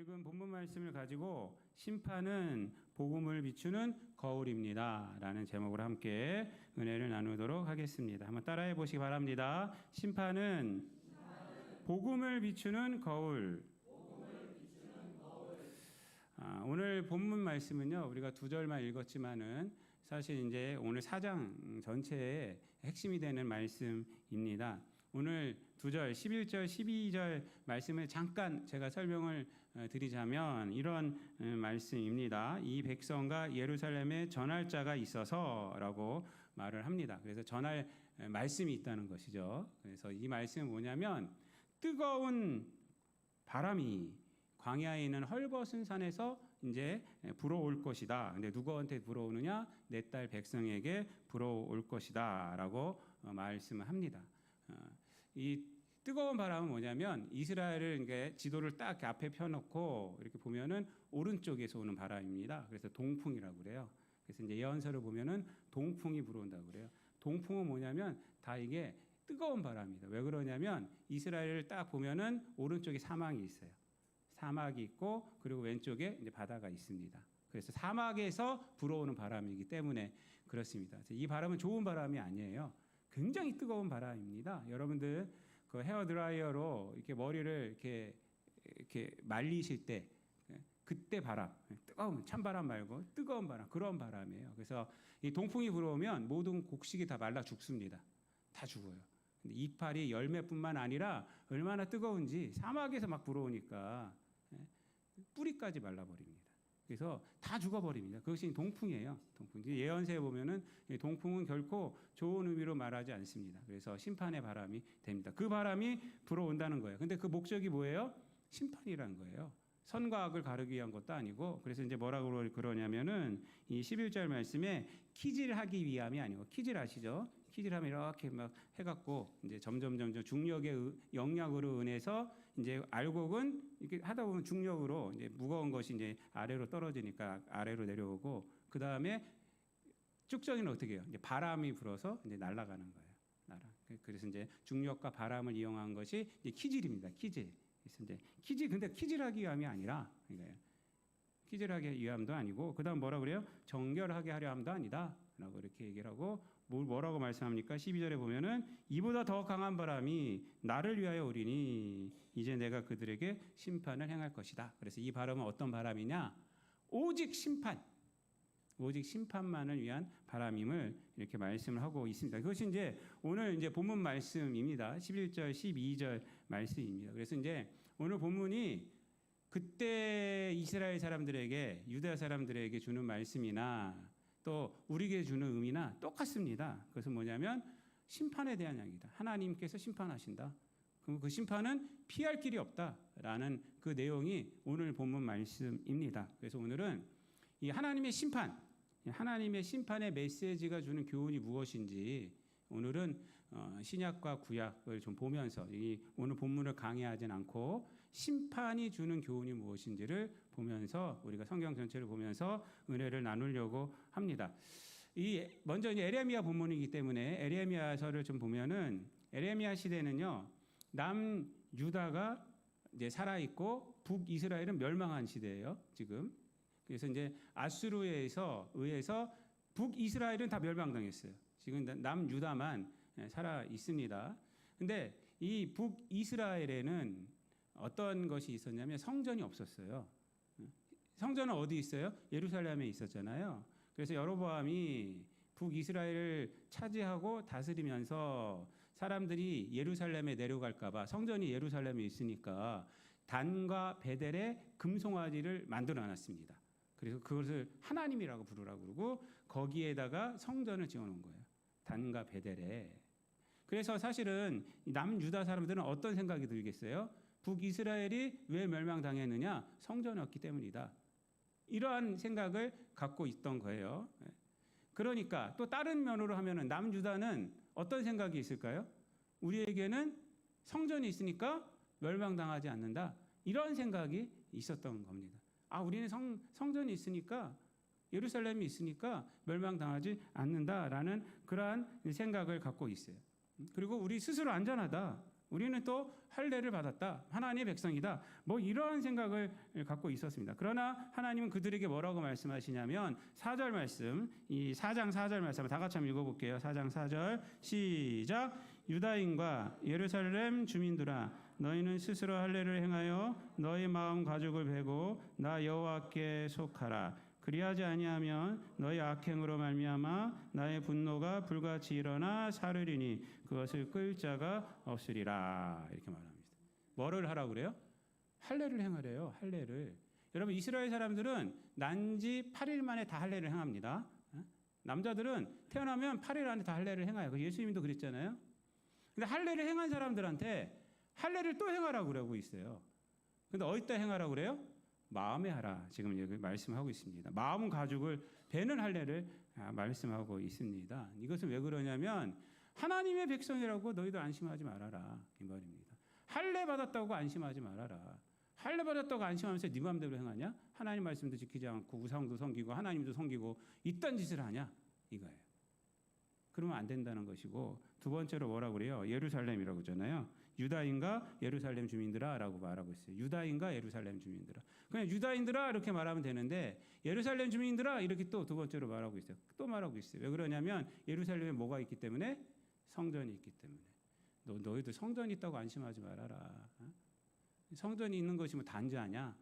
읽은 본문 말씀을 가지고 심판은 복음을 비추는 거울입니다 라는 제목으로 함께 은혜를 나누도록 하겠습니다. 한번 따라해 보시기 바랍니다. 심판은 복음을 비추는 거울. 오늘 본문 말씀은요, 우리가 두 절만 읽었지만은 사실 이제 오늘 4장 전체의 핵심이 되는 말씀입니다. 오늘 두 절, 11절, 12절 말씀을 잠깐 제가 설명을 드리자면 이런 말씀입니다. 이 백성과 예루살렘에 전할 자가 있어서라고 말을 합니다. 그래서 전할 말씀이 있다는 것이죠. 그래서 이 말씀은 뭐냐면 뜨거운 바람이 광야에 있는 헐벗은 산에서 이제 불어올 것이다. 근데 누구한테 불어오느냐? 내 딸 백성에게 불어올 것이다라고 말씀을 합니다. 이 뜨거운 바람은 뭐냐면 이스라엘을 이렇게 지도를 딱 앞에 펴놓고 이렇게 보면은 오른쪽에서 오는 바람입니다. 그래서 동풍이라고 그래요. 그래서 이제 예언서를 보면은 동풍이 불어온다고 그래요. 동풍은 뭐냐면 다 이게 뜨거운 바람입니다. 왜 그러냐면 이스라엘을 딱 보면은 오른쪽에 사막이 있어요. 사막이 있고 그리고 왼쪽에 이제 바다가 있습니다. 그래서 사막에서 불어오는 바람이기 때문에 그렇습니다. 이 바람은 좋은 바람이 아니에요. 굉장히 뜨거운 바람입니다. 여러분들 그 헤어 드라이어로 이렇게 머리를 이렇게 말리실 때 그때 바람, 뜨거운 찬바람 말고 뜨거운 바람, 그런 바람이에요. 그래서 이 동풍이 불어오면 모든 곡식이 다 말라 죽습니다. 다 죽어요. 근데 이파리 열매뿐만 아니라 얼마나 뜨거운지 사막에서 막 불어오니까 뿌리까지 말라버립니다. 그래서 다 죽어버립니다. 그것이 동풍이에요. 동풍. 예언서에 보면은 동풍은 결코 좋은 의미로 말하지 않습니다. 그래서 심판의 바람이 됩니다. 그 바람이 불어온다는 거예요. 근데 그 목적이 뭐예요? 심판이라는 거예요. 선과 악을 가르기 위한 것도 아니고, 그래서 이제 뭐라고 그러냐면은 이 11절 말씀에 키질하기 위함이 아니고, 키질 아시죠? 키질하면 이렇게 막 해갖고 이제 점점 중력의 영향으로 인해서 이제 알곡은 이렇게 하다 보면 중력으로 이제 무거운 것이 이제 아래로 떨어지니까 아래로 내려오고, 그 다음에 쭉정이는 어떻게 해요? 이제 바람이 불어서 이제 날아가는 거예요. 그래서 이제 중력과 바람을 이용한 것이 이제 키질입니다. 키질. 그래서 이제 근데 키질하기 위함이 아니라, 그러니까 키질하기 위함도 아니고, 그 다음 뭐라 그래요? 정결하게 하려 함도 아니다 라고 이렇게 얘기를 하고, 뭐라고 말씀합니까? 12절에 보면은 이보다 더 강한 바람이 나를 위하여 오리니 이제 내가 그들에게 심판을 행할 것이다. 그래서 이 바람은 어떤 바람이냐? 오직 심판만을 위한 바람임을 이렇게 말씀을 하고 있습니다. 그것이 이제 오늘 이제 본문 말씀입니다. 11절, 12절 말씀입니다. 그래서 이제 오늘 본문이 그때 이스라엘 사람들에게, 유다 사람들에게 주는 말씀이나 또 우리에게 주는 의미나 똑같습니다. 그것은 뭐냐면 심판에 대한 이야기다. 하나님께서 심판하신다. 그럼 그 심판은 피할 길이 없다라는 그 내용이 오늘 본문 말씀입니다. 그래서 오늘은 이 하나님의 심판의 메시지가 주는 교훈이 무엇인지 오늘은 신약과 구약을 좀 보면서 오늘 본문을 강의하진 않고 심판이 주는 교훈이 무엇인지를 보면서 우리가 성경 전체를 보면서 은혜를 나누려고 합니다. 먼저 이제 에레미야 본문이기 때문에 에레미야서를 좀 보면은 에레미야 시대는요, 남유다가 이제 살아 있고 북이스라엘은 멸망한 시대예요, 지금. 그래서 이제 아수르에 의해서 북이스라엘은 다 멸망당했어요. 지금 남유다만 살아 있습니다. 근데 이 북이스라엘에는 어떤 것이 있었냐면 성전이 없었어요. 성전은 어디 있어요? 예루살렘에 있었잖아요. 그래서 여로보암이 북이스라엘을 차지하고 다스리면서 사람들이 예루살렘에 내려갈까 봐, 성전이 예루살렘에 있으니까 단과 베델에 금송아지를 만들어 놨습니다. 그래서 그것을 하나님이라고 부르라고 그러고 거기에다가 성전을 지어놓은 거예요. 단과 베델에. 그래서 사실은 남유다 사람들은 어떤 생각이 들겠어요? 북이스라엘이 왜 멸망당했느냐? 성전이 없기 때문이다. 이러한 생각을 갖고 있던 거예요. 그러니까 또 다른 면으로 하면은 남유다는 어떤 생각이 있을까요? 우리에게는 성전이 있으니까 멸망당하지 않는다. 이런 생각이 있었던 겁니다. 우리는 성전이 있으니까, 예루살렘이 있으니까 멸망당하지 않는다라는 그러한 생각을 갖고 있어요. 그리고 우리 스스로 안전하다. 우리는 또 할례를 받았다. 하나님의 백성이다. 뭐 이러한 생각을 갖고 있었습니다. 그러나 하나님은 그들에게 뭐라고 말씀하시냐면 4절 말씀, 이 4장 4절 말씀 다 같이 한번 읽어볼게요. 4장 4절 시작. 유다인과 예루살렘 주민들아, 너희는 스스로 할례를 행하여 너희 마음 가죽을 베고 나 여호와께 속하라. 그리하지 아니하면 너희 악행으로 말미암아 나의 분노가 불같이 일어나 사르리니 그것을 끌 자가 없으리라. 이렇게 말합니다. 뭐를 하라고 그래요? 할례를 행하래요. 할례를. 여러분, 이스라엘 사람들은 난지 8일 만에 다 할례를 행합니다. 남자들은 태어나면 8일 안에 다 할례를 행해요. 예수님도 그랬잖아요. 근데 할례를 행한 사람들한테 할례를 또 행하라고 그러고 있어요. 근데 어디다 행하라고 그래요? 마음에 하라. 지금 여기 말씀하고 있습니다. 마음 가죽을 베는 할례를 말씀하고 있습니다. 이것은 왜 그러냐면 하나님의 백성이라고 너희도 안심하지 말아라 이 말입니다. 할례 받았다고 안심하지 말아라. 할례 받았다고 안심하면서 네 마음대로 행하냐? 하나님 말씀도 지키지 않고 우상도 섬기고 하나님도 섬기고 이딴 짓을 하냐? 이거예요. 그러면 안 된다는 것이고, 두 번째로 뭐라고 그래요? 예루살렘이라고 하잖아요. 유다인과 예루살렘 주민들아라고 말하고 있어요. 유다인과 예루살렘 주민들아. 그냥 유다인들아 이렇게 말하면 되는데 예루살렘 주민들아 이렇게 또 두 번째로 말하고 있어요. 또 말하고 있어요. 왜 그러냐면 예루살렘에 뭐가 있기 때문에? 성전이 있기 때문에. 너희들 성전이 있다고 안심하지 말아라. 성전이 있는 것이 뭐 단죄하냐?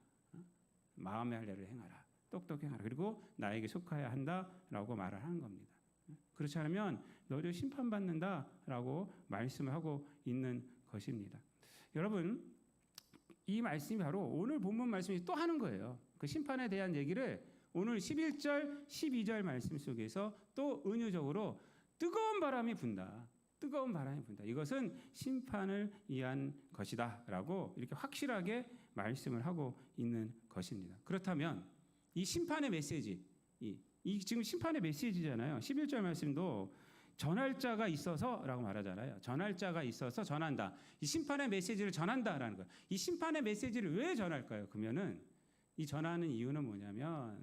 마음의 할례를 행하라. 똑똑히 행하라. 그리고 나에게 속하여야 한다라고 말을 하는 겁니다. 그렇지 않으면 너희를 심판받는다라고 말씀을 하고 있는 것입니다. 여러분, 이 말씀이 바로 오늘 본문 말씀이 또 하는 거예요. 그 심판에 대한 얘기를 오늘 11절, 12절 말씀 속에서 또 은유적으로 뜨거운 바람이 분다. 뜨거운 바람이 분다. 이것은 심판을 위한 것이다라고 이렇게 확실하게 말씀을 하고 있는 것입니다. 그렇다면 이 심판의 메시지, 이 지금 심판의 메시지잖아요. 11절 말씀도 전할 자가 있어서라고 말하잖아요. 전할 자가 있어서 전한다. 이 심판의 메시지를 전한다라는 거예요. 이 심판의 메시지를 왜 전할까요? 그러면은 이 전하는 이유는 뭐냐면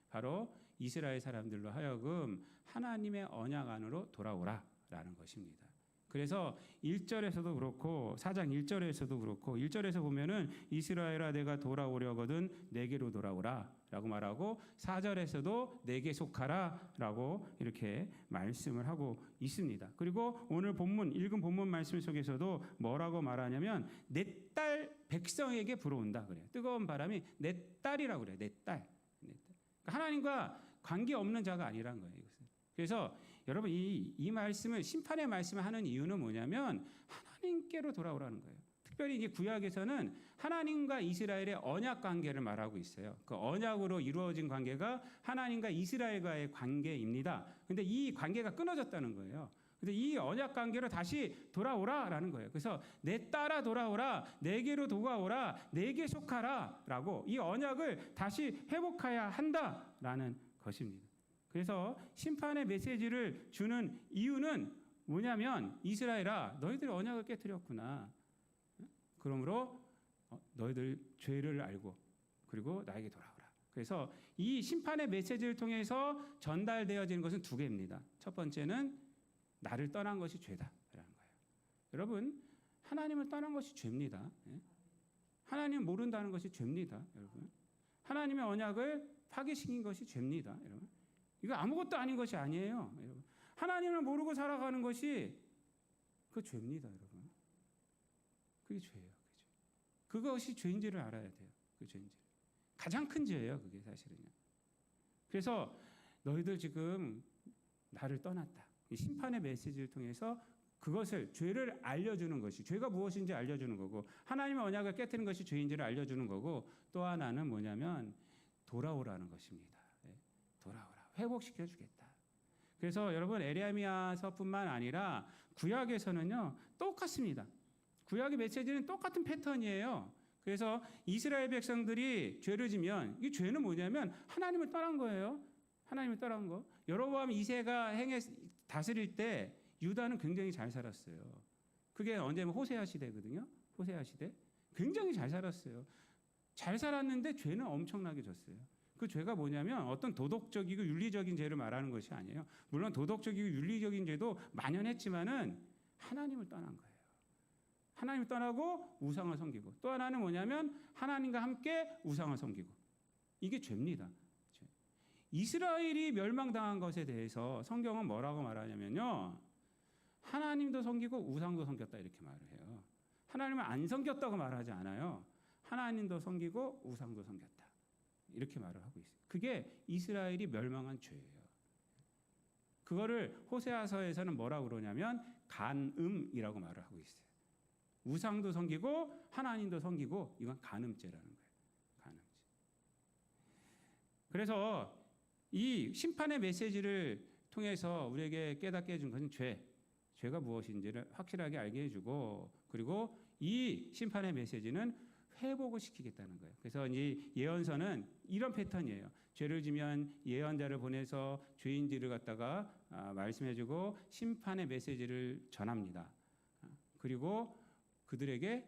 바로 이스라엘 사람들로 하여금 하나님의 언약 안으로 돌아오라라는 것입니다. 그래서 1절에서도 그렇고 4장 1절에서도 그렇고 1절에서 보면은 이스라엘아 내가 돌아오려거든 내게로 돌아오라라고 말하고 4절에서도 내게 속하라라고 이렇게 말씀을 하고 있습니다. 그리고 오늘 본문 읽은 본문 말씀 속에서도 뭐라고 말하냐면 내 딸 백성에게 불어온다 그래요. 뜨거운 바람이 내 딸이라고 그래요. 내 딸. 그러니까 하나님과 관계 없는 자가 아니란 거예요. 이것은. 그래서 여러분 이 말씀을 심판의 말씀을 하는 이유는 뭐냐면 하나님께로 돌아오라는 거예요. 특별히 이제 구약에서는 하나님과 이스라엘의 언약 관계를 말하고 있어요. 그 언약으로 이루어진 관계가 하나님과 이스라엘과의 관계입니다. 근데 이 관계가 끊어졌다는 거예요. 근데 이 언약 관계로 다시 돌아오라라는 거예요. 그래서 내 따라 돌아오라, 내게로 돌아오라, 내게 속하라라고 이 언약을 다시 회복해야 한다라는 것입니다. 그래서 심판의 메시지를 주는 이유는 뭐냐면 이스라엘아 너희들이 언약을 깨뜨렸구나. 그러므로 너희들 죄를 알고 그리고 나에게 돌아오라. 그래서 이 심판의 메시지를 통해서 전달되어지는 것은 두 개입니다. 첫 번째는 나를 떠난 것이 죄다라는 거예요. 여러분 하나님을 떠난 것이 죄입니다. 하나님을 모른다는 것이 죄입니다. 여러분 하나님의 언약을 파괴시킨 것이 죄입니다. 여러분 이거 아무것도 아닌 것이 아니에요. 여러분. 하나님을 모르고 살아가는 것이 그 죄입니다. 여러분. 그게 죄예요. 그것이 죄인지를 알아야 돼요. 그 죄인지. 가장 큰 죄예요. 그게 사실은요. 그래서 너희들 지금 나를 떠났다. 이 심판의 메시지를 통해서 그것을 죄를 알려주는 것이 죄가 무엇인지 알려주는 거고 하나님의 언약을 깨뜨린 것이 죄인지를 알려주는 거고 또 하나는 뭐냐면 돌아오라는 것입니다. 돌아오라. 회복시켜 주겠다. 그래서 여러분 에레미야서뿐만 아니라 구약에서는요 똑같습니다. 구약의 메시지는 똑같은 패턴이에요. 그래서 이스라엘 백성들이 죄를 지면 이 죄는 뭐냐면 하나님을 떠난 거예요. 하나님을 떠난 거. 여로보암 2세가 다스릴 때 유다는 굉장히 잘 살았어요. 그게 언제면 호세아 시대거든요. 호세아 시대. 굉장히 잘 살았어요. 잘 살았는데 죄는 엄청나게 졌어요. 그 죄가 뭐냐면 어떤 도덕적이고 윤리적인 죄를 말하는 것이 아니에요. 물론 도덕적이고 윤리적인 죄도 만연했지만은 하나님을 떠난 거예요. 하나님 떠나고 우상을 섬기고, 또 하나는 뭐냐면 하나님과 함께 우상을 섬기고. 이게 죄입니다. 죄. 이스라엘이 멸망당한 것에 대해서 성경은 뭐라고 말하냐면요, 하나님도 섬기고 우상도 섬겼다 이렇게 말을 해요. 하나님을 안 섬겼다고 말하지 않아요. 하나님도 섬기고 우상도 섬겼다 이렇게 말을 하고 있어요. 그게 이스라엘이 멸망한 죄예요. 그거를 호세아서에서는 뭐라고 그러냐면 간음이라고 말을 하고 있어요. 우상도 섬기고 하나님도 섬기고, 이건 간음죄라는 거예요. 간음죄. 그래서 이 심판의 메시지를 통해서 우리에게 깨닫게 해준 것은 죄가 무엇인지를 확실하게 알게 해주고, 그리고 이 심판의 메시지는 회복을 시키겠다는 거예요. 그래서 이 예언서는 이런 패턴이에요. 죄를 지면 예언자를 보내서 죄인들을 갖다가 말씀해주고 심판의 메시지를 전합니다. 그리고 그들에게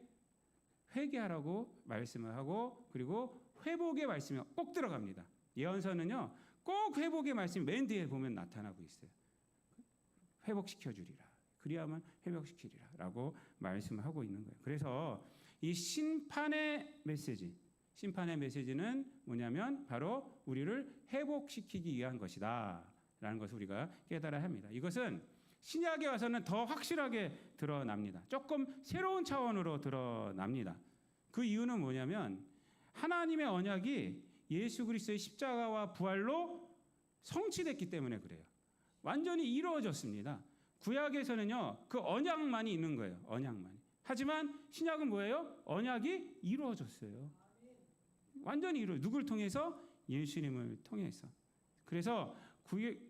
회개하라고 말씀을 하고, 그리고 회복의 말씀이 꼭 들어갑니다. 예언서는요, 꼭 회복의 말씀이 맨 뒤에 보면 나타나고 있어요. 회복시켜주리라. 그리하면 회복시키리라 라고 말씀을 하고 있는 거예요. 그래서 이 심판의 메시지는 뭐냐면 바로 우리를 회복시키기 위한 것이다 라는 것을 우리가 깨달아야 합니다. 이것은 신약에 와서는 더 확실하게 드러납니다. 조금 새로운 차원으로 드러납니다. 그 이유는 뭐냐면 하나님의 언약이 예수 그리스도의 십자가와 부활로 성취됐기 때문에 그래요. 완전히 이루어졌습니다. 구약에서는요, 그 언약만이 있는 거예요. 언약만이. 하지만 신약은 뭐예요? 언약이 이루어졌어요. 완전히 누굴 통해서? 예수님을 통해서. 그래서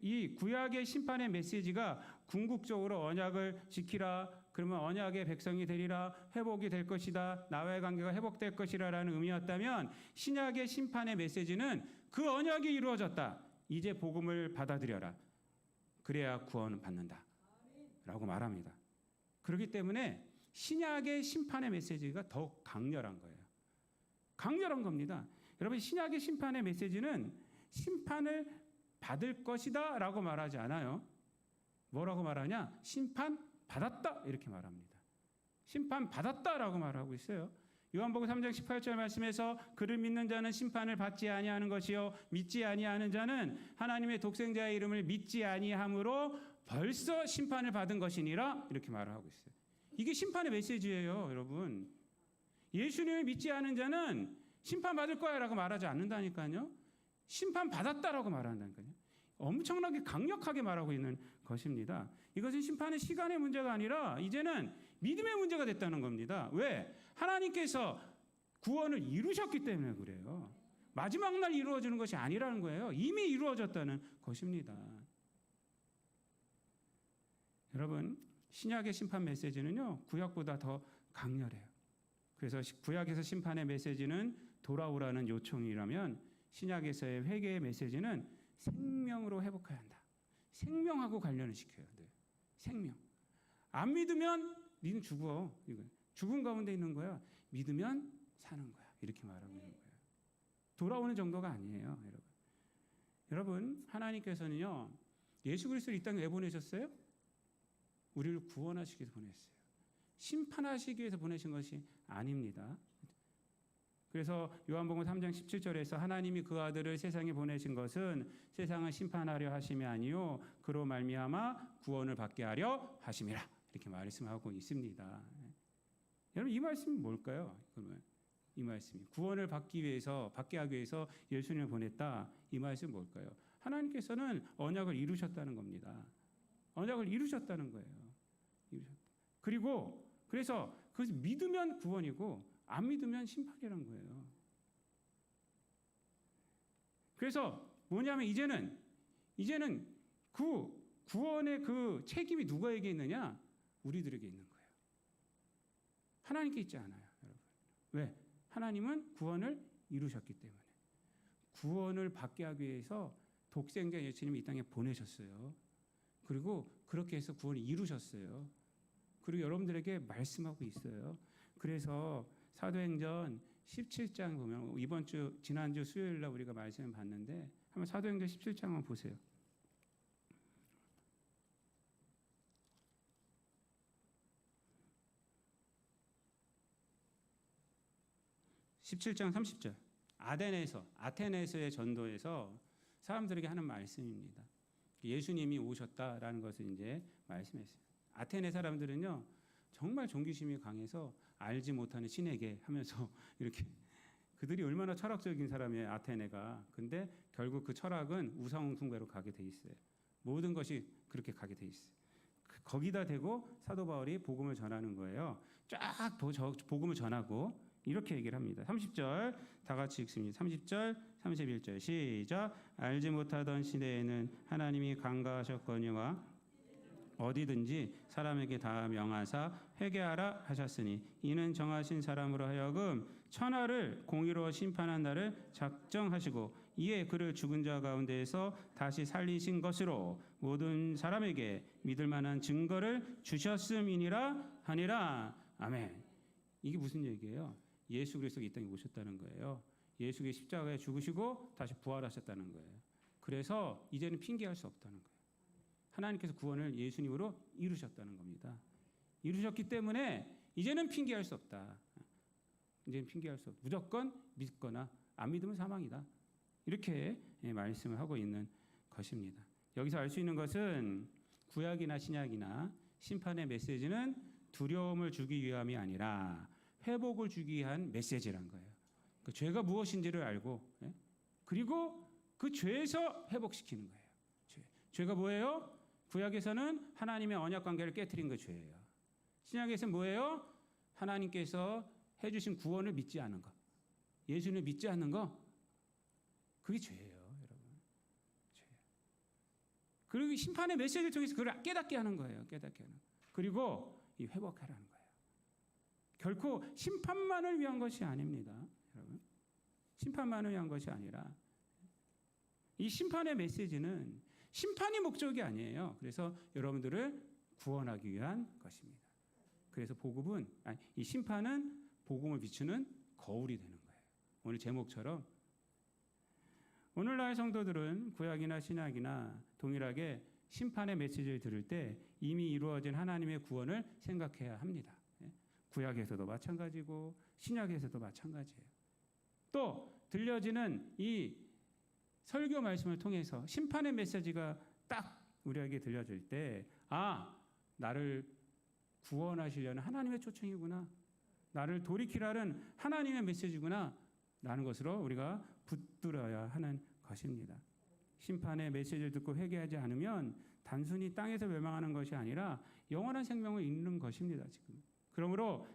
이 구약의 심판의 메시지가 궁극적으로 언약을 지키라, 그러면 언약의 백성이 되리라, 회복이 될 것이다, 나와의 관계가 회복될 것이라라는 의미였다면, 신약의 심판의 메시지는 그 언약이 이루어졌다, 이제 복음을 받아들여라, 그래야 구원을 받는다 라고 말합니다. 그렇기 때문에 신약의 심판의 메시지가 더욱 강렬한 거예요. 강렬한 겁니다. 여러분, 신약의 심판의 메시지는 심판을 받을 것이다 라고 말하지 않아요. 뭐라고 말하냐? 심판 받았다 이렇게 말합니다. 심판 받았다라고 말하고 있어요. 요한복음 3장 18절 말씀에서 그를 믿는 자는 심판을 받지 아니하는 것이요 믿지 아니하는 자는 하나님의 독생자의 이름을 믿지 아니함으로 벌써 심판을 받은 것이니라 이렇게 말을 하고 있어요. 이게 심판의 메시지예요, 여러분. 예수님을 믿지 않은 자는 심판받을 거야 라고 말하지 않는다니까요. 심판받았다라고 말한다니까요. 엄청나게 강력하게 말하고 있는 것입니다. 이것은 심판의 시간의 문제가 아니라 이제는 믿음의 문제가 됐다는 겁니다. 왜? 하나님께서 구원을 이루셨기 때문에 그래요. 마지막 날 이루어지는 것이 아니라는 거예요. 이미 이루어졌다는 것입니다. 여러분, 신약의 심판 메시지는요, 구약보다 더 강렬해요. 그래서 구약에서 심판의 메시지는 돌아오라는 요청이라면, 신약에서의 회개의 메시지는 생명으로 회복해야 한다. 생명하고 관련을 시켜야 돼요. 생명. 안 믿으면 니는 죽어. 죽음 가운데 있는 거야. 믿으면 사는 거야. 이렇게 말하고 있는 거예요. 돌아오는 정도가 아니에요, 여러분. 여러분, 하나님께서는요, 예수 그리스도를 이 땅에 왜 보내셨어요? 우리를 구원하시기 위해서 보냈어요. 심판하시기 위해서 보내신 것이 아닙니다. 그래서 요한복음 3장 17절에서 하나님이 그 아들을 세상에 보내신 것은 세상을 심판하려 하심이 아니요 그로 말미암아 구원을 받게 하려 하심이라 이렇게 말씀하고 있습니다. 여러분, 이 말씀이 뭘까요? 그러면 이 말씀이 구원을 받게 하기 위해서 예수님을 보냈다. 이 말씀이 뭘까요? 하나님께서는 언약을 이루셨다는 겁니다. 언약을 이루셨다는 거예요. 그리고 그래서 그것을 믿으면 구원이고 안 믿으면 심판이라는 거예요. 그래서 뭐냐면 이제는 그 구원의 그 책임이 누구에게 있느냐? 우리들에게 있는 거예요. 하나님께 있지 않아요, 여러분. 왜? 하나님은 구원을 이루셨기 때문에. 구원을 받게 하기 위해서 독생자 예수님이 이 땅에 보내셨어요. 그리고 그렇게 해서 구원을 이루셨어요. 그리고 여러분들에게 말씀하고 있어요. 그래서 사도행전 17장 보면 지난주 수요일 날 우리가 말씀을 봤는데 한번 사도행전 17장 한번 보세요. 17장 30절. 아테네에서의 전도에서 사람들에게 하는 말씀입니다. 예수님이 오셨다라는 것을 이제 말씀했어요. 아테네 사람들은요, 정말 종교심이 강해서 알지 못하는 신에게 하면서 이렇게 그들이 얼마나 철학적인 사람이에요, 아테네가. 근데 결국 그 철학은 우상 숭배로 가게 돼 있어요. 모든 것이 그렇게 가게 돼 있어요. 거기다 대고 사도 바울이 복음을 전하는 거예요. 쫙 복음을 전하고 이렇게 얘기를 합니다. 30절 다 같이 읽습니다. 30절, 31절 시작. 알지 못하던 시대에는 하나님이 강가하셨거니와 어디든지 사람에게 다 명하사 회개하라 하셨으니 이는 정하신 사람으로 하여금 천하를 공의로 심판한 날을 작정하시고 이에 그를 죽은 자 가운데에서 다시 살리신 것으로 모든 사람에게 믿을 만한 증거를 주셨음이니라 하니라. 아멘. 이게 무슨 얘기예요? 예수 그리스도가 이 땅에 오셨다는 거예요. 예수가 십자가에 죽으시고 다시 부활하셨다는 거예요. 그래서 이제는 핑계할 수 없다는 거예요. 하나님께서 구원을 예수님으로 이루셨다는 겁니다. 이루셨기 때문에 이제는 핑계할 수 없다. 이제는 핑계할 수 없다. 무조건 믿거나 안 믿으면 사망이다. 이렇게 말씀을 하고 있는 것입니다. 여기서 알 수 있는 것은 구약이나 신약이나 심판의 메시지는 두려움을 주기 위함이 아니라 회복을 주기 위한 메시지란 거예요. 그 죄가 무엇인지를 알고 그리고 그 죄에서 회복시키는 거예요. 죄가 뭐예요? 구약에서는 하나님의 언약 관계를 깨트린 거 죄예요. 신약에서는 뭐예요? 하나님께서 해주신 구원을 믿지 않은 거, 예수를 믿지 않는 거, 그게 죄예요, 여러분. 죄. 그리고 심판의 메시지를 통해서 그걸 깨닫게 하는 거예요. 깨닫게 하는. 그리고 이 회복하라는 거예요. 결코 심판만을 위한 것이 아닙니다, 여러분. 심판만을 위한 것이 아니라 이 심판의 메시지는 심판이 목적이 아니에요. 그래서 여러분들을 구원하기 위한 것입니다. 그래서 이 심판은 복음을 비추는 거울이 되는 거예요. 오늘 제목처럼 오늘날 성도들은 구약이나 신약이나 동일하게 심판의 메시지를 들을 때 이미 이루어진 하나님의 구원을 생각해야 합니다. 구약에서도 마찬가지고 신약에서도 마찬가지예요. 또 들려지는 이 설교 말씀을 통해서 심판의 메시지가 딱 우리에게 들려질 때, 나를 구원하시려는 하나님의 초청이구나, 나를 돌이키라는 하나님의 메시지구나 라는 것으로 우리가 붙들어야 하는 것입니다. 심판의 메시지를 듣고 회개하지 않으면 단순히 땅에서 멸망하는 것이 아니라 영원한 생명을 잃는 것입니다. 지금. 그러므로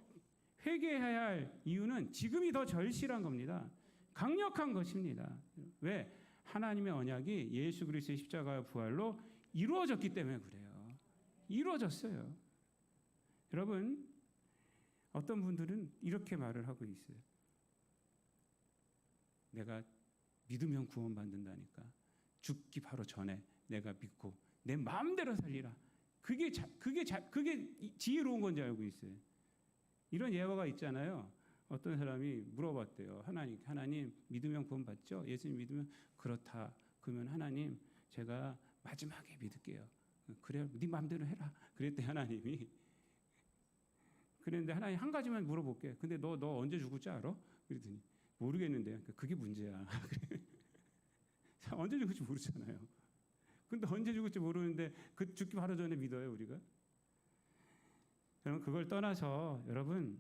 회개해야 할 이유는 지금이 더 절실한 겁니다. 강력한 것입니다. 왜? 하나님의 언약이 예수 그리스도의 십자가의 부활로 이루어졌기 때문에 그래요. 이루어졌어요. 여러분, 어떤 분들은 이렇게 말을 하고 있어요. 내가 믿으면 구원받는다니까. 죽기 바로 전에 내가 믿고 내 마음대로 살리라. 그게 지혜로운 건지 알고 있어요. 이런 예화가 있잖아요. 어떤 사람이 물어봤대요. 하나님 믿으면 구원받죠? 예수님 믿으면 그렇다. 그러면 하나님 제가 마지막에 믿을게요. 그래, 네 마음대로 해라. 그랬대 하나님이. 그랬는데 하나님 한 가지만 물어볼게. 근데 너 언제 죽을 줄 알아? 그랬더니 모르겠는데. 그게 문제야. 언제 죽을지 모르잖아요. 근데 언제 죽을지 모르는데 그 죽기 바로 전에 믿어요, 우리가? 여러분, 그걸 떠나서 여러분,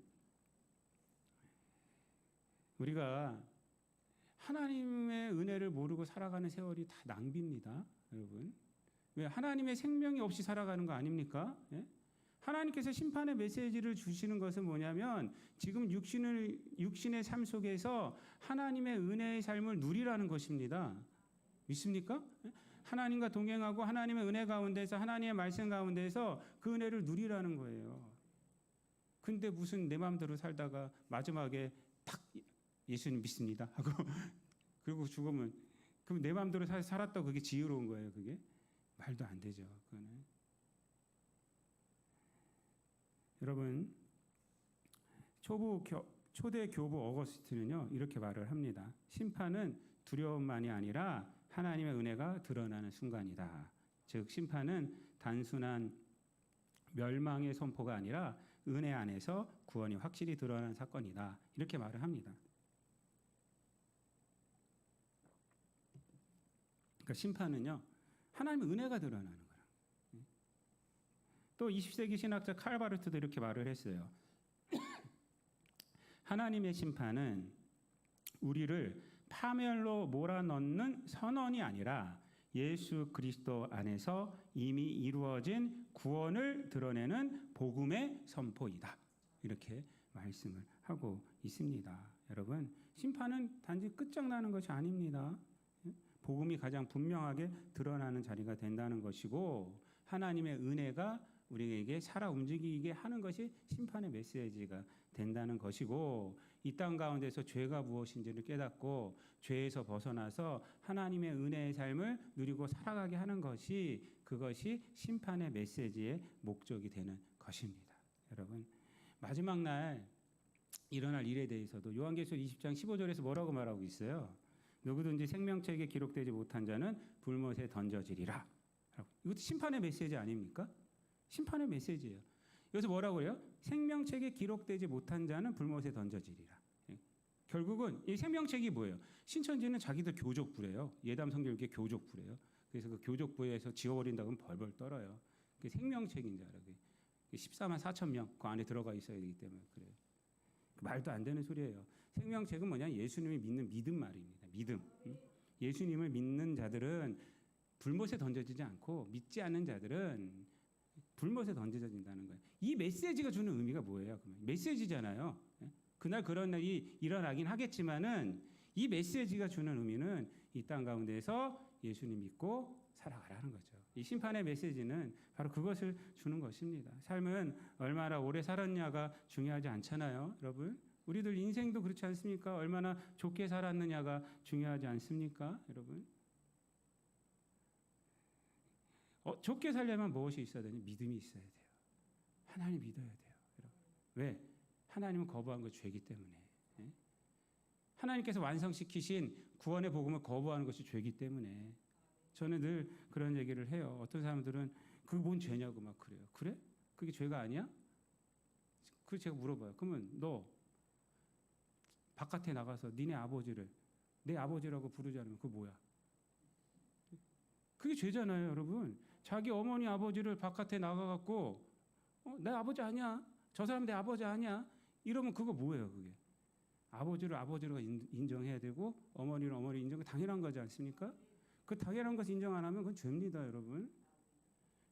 우리가 하나님의 은혜를 모르고 살아가는 세월이 다 낭비입니다, 여러분. 왜? 하나님의 생명이 없이 살아가는 거 아닙니까? 예? 하나님께서 심판의 메시지를 주시는 것은 뭐냐면 지금 육신의 삶 속에서 하나님의 은혜의 삶을 누리라는 것입니다. 믿습니까? 하나님과 동행하고 하나님의 은혜 가운데서 하나님의 말씀 가운데서 그 은혜를 누리라는 거예요. 근데 무슨 내 마음대로 살다가 마지막에 딱 예수님 믿습니다 하고 그리고 죽으면 그럼 내 마음대로 살았다고 그게 지혜로운 거예요. 그게 말도 안 되죠. 그거는. 여러분, 초대 교부 어거스틴은요 이렇게 말을 합니다. 심판은 두려움만이 아니라 하나님의 은혜가 드러나는 순간이다. 즉 심판은 단순한 멸망의 선포가 아니라 은혜 안에서 구원이 확실히 드러나는 사건이다. 이렇게 말을 합니다. 그러니까 심판은요, 하나님의 은혜가 드러나는 거예요. 또 20세기 신학자 칼바르트도 이렇게 말을 했어요. 하나님의 심판은 우리를 파멸로 몰아넣는 선언이 아니라 예수 그리스도 안에서 이미 이루어진 구원을 드러내는 복음의 선포이다. 이렇게 말씀을 하고 있습니다. 여러분, 심판은 단지 끝장나는 것이 아닙니다. 복음이 가장 분명하게 드러나는 자리가 된다는 것이고, 하나님의 은혜가 우리에게 살아 움직이게 하는 것이 심판의 메시지가 된다는 것이고, 이 땅 가운데서 죄가 무엇인지를 깨닫고 죄에서 벗어나서 하나님의 은혜의 삶을 누리고 살아가게 하는 것이, 그것이 심판의 메시지의 목적이 되는 것입니다. 여러분, 마지막 날 일어날 일에 대해서도 요한계시록 20장 15절에서 뭐라고 말하고 있어요? 누구든지 생명책에 기록되지 못한 자는 불못에 던져지리라. 이것도 심판의 메시지 아닙니까? 심판의 메시지예요. 여기서 뭐라고 해요? 생명책에 기록되지 못한 자는 불못에 던져지리라. 결국은 이 생명책이 뭐예요? 신천지는 자기들 교족부래요. 예담 성결교회 교족부래요. 그래서 그 교족부에서 지워버린다고 하면 벌벌 떨어요. 그게 생명책인 줄 알아요. 14만 4천 명 그 안에 들어가 있어야 되기 때문에 그래요. 말도 안 되는 소리예요. 생명책은 뭐냐? 예수님이 믿는 믿음 말입니다. 믿음. 예수님을 믿는 자들은 불못에 던져지지 않고, 믿지 않는 자들은 불못에 던져진다는 거예요. 이 메시지가 주는 의미가 뭐예요? 그러면 메시지잖아요. 그날 그런 날이 일어나긴 하겠지만은 이 메시지가 주는 의미는 이 땅 가운데서 예수님 믿고 살아가라는 거죠. 이 심판의 메시지는 바로 그것을 주는 것입니다. 삶은 얼마나 오래 살았냐가 중요하지 않잖아요, 여러분. 우리들 인생도 그렇지 않습니까? 얼마나 좋게 살았느냐가 중요하지 않습니까, 여러분? 좋게 살려면 무엇이 있어야 되냐? 믿음이 있어야 돼요. 하나님 믿어야 돼요, 여러분. 왜? 하나님은 거부한 것 죄이기 때문에. 하나님께서 완성시키신 구원의 복음을 거부하는 것이 죄이기 때문에. 저는 늘 그런 얘기를 해요. 어떤 사람들은 그게 뭔 죄냐고 막 그래요. 그래? 그게 죄가 아니야? 그래서 제가 물어봐요. 그러면 너 바깥에 나가서 니네 아버지를 내 아버지라고 부르지 않으면 그거 뭐야? 그게 죄잖아요, 여러분. 자기 어머니 아버지를 바깥에 나가갖고 내 아버지 아니야. 저 사람 내 아버지 아니야. 이러면 그거 뭐예요, 그게? 아버지를 아버지로 인정해야 되고 어머니를 어머니 인정, 당연한 거지 않습니까? 그 당연한 것을 인정 안 하면 그건 죄입니다, 여러분.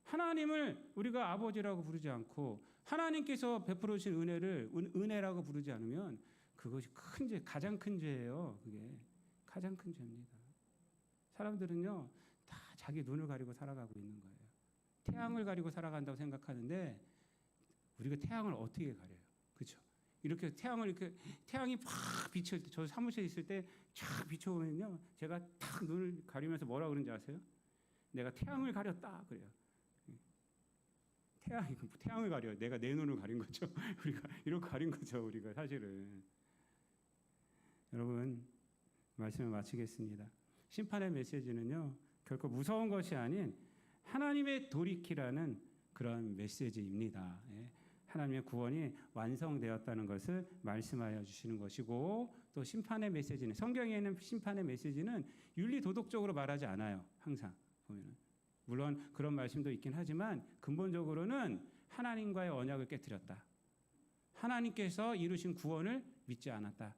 하나님을 우리가 아버지라고 부르지 않고 하나님께서 베풀어 주신 은혜를 은혜라고 부르지 않으면 그것이 큰 죄, 가장 큰 죄예요. 그게 가장 큰 죄입니다. 사람들은요, 다 자기 눈을 가리고 살아가고 있는 거예요. 태양을 가리고 살아간다고 생각하는데 우리가 태양을 어떻게 가려요? 그렇죠? 이렇게 태양이 팍 비칠 때, 저 사무실에 있을 때 쫙 비춰오면요, 제가 탁 눈을 가리면서 뭐라 그러는지 아세요? 내가 태양을 가렸다 그래요. 태양을 가려요. 내가 내 눈을 가린 거죠. 우리가 이렇게 가린 거죠. 우리가 사실은. 여러분, 말씀을 마치겠습니다. 심판의 메시지는요, 결코 무서운 것이 아닌 하나님의 돌이키라는 그런 메시지입니다. 하나님의 구원이 완성되었다는 것을 말씀하여 주시는 것이고, 또 심판의 메시지는, 성경에는 심판의 메시지는 윤리 도덕적으로 말하지 않아요. 항상 보면은. 물론 그런 말씀도 있긴 하지만 근본적으로는 하나님과의 언약을 깨뜨렸다. 하나님께서 이루신 구원을 믿지 않았다.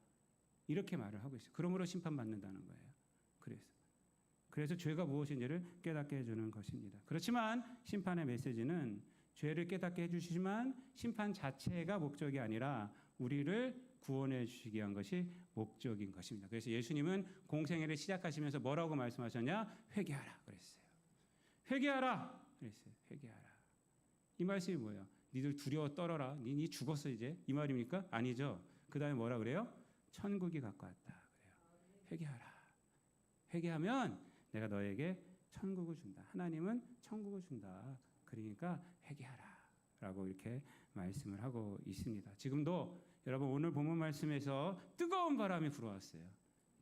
이렇게 말을 하고 있어요. 그러므로 심판받는다는 거예요. 그래서 죄가 무엇인지를 깨닫게 해주는 것입니다. 그렇지만 심판의 메시지는 죄를 깨닫게 해주시지만 심판 자체가 목적이 아니라 우리를 구원해 주시기 위한 것이 목적인 것입니다. 그래서 예수님은 공생애를 시작하시면서 뭐라고 말씀하셨냐? 회개하라 그랬어요. 회개하라 그랬어요. 회개하라. 이 말씀이 뭐예요? 니들 두려워 떨어라. 니 죽었어 이제. 이 말입니까? 아니죠. 그 다음에 뭐라 그래요? 천국이 가까웠다 그래요. 회개하라. 회개하면 내가 너에게 천국을 준다. 하나님은 천국을 준다. 그러니까 회개하라 라고 이렇게 말씀을 하고 있습니다. 지금도 여러분 오늘 본문 말씀에서 뜨거운 바람이 불어왔어요.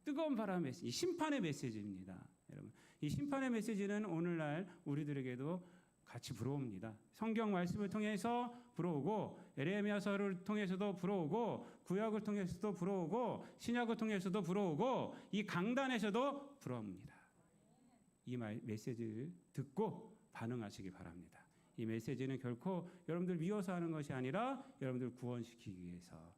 뜨거운 바람의 메시지, 심판의 메시지입니다. 여러분, 이 심판의 메시지는 오늘날 우리들에게도 같이 불어옵니다. 성경 말씀을 통해서 불어오고, 에레미야서를 통해서도 불어오고, 구약을 통해서도 불어오고, 신약을 통해서도 불어오고, 이 강단에서도 불어옵니다. 이 메시지를 듣고 반응하시기 바랍니다. 이 메시지는 결코 여러분들 미워서 하는 것이 아니라 여러분들 구원시키기 위해서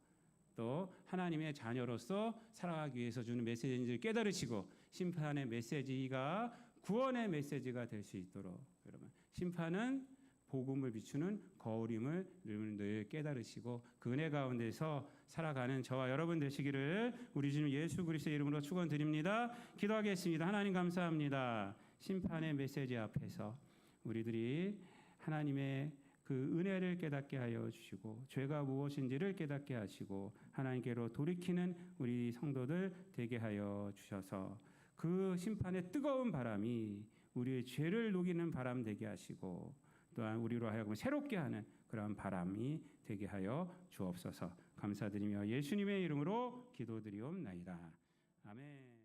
또 하나님의 자녀로서 살아가기 위해서 주는 메시지인지를 깨달으시고 심판의 메시지가 구원의 메시지가 될 수 있도록 여러분 심판은 복음을 비추는 거울임을 늘 깨달으시고 그 은혜 가운데서 살아가는 저와 여러분 되시기를 우리 주님 예수 그리스도의 이름으로 축원드립니다. 기도하겠습니다. 하나님 감사합니다. 심판의 메시지 앞에서 우리들이 하나님의 그 은혜를 깨닫게 하여 주시고 죄가 무엇인지를 깨닫게 하시고 하나님께로 돌이키는 우리 성도들 되게 하여 주셔서 그 심판의 뜨거운 바람이 우리의 죄를 녹이는 바람 되게 하시고 또한 우리로 하여금 새롭게 하는 그러한 바람이 되게 하여 주옵소서. 감사드리며 예수님의 이름으로 기도드리옵나이다. 아멘.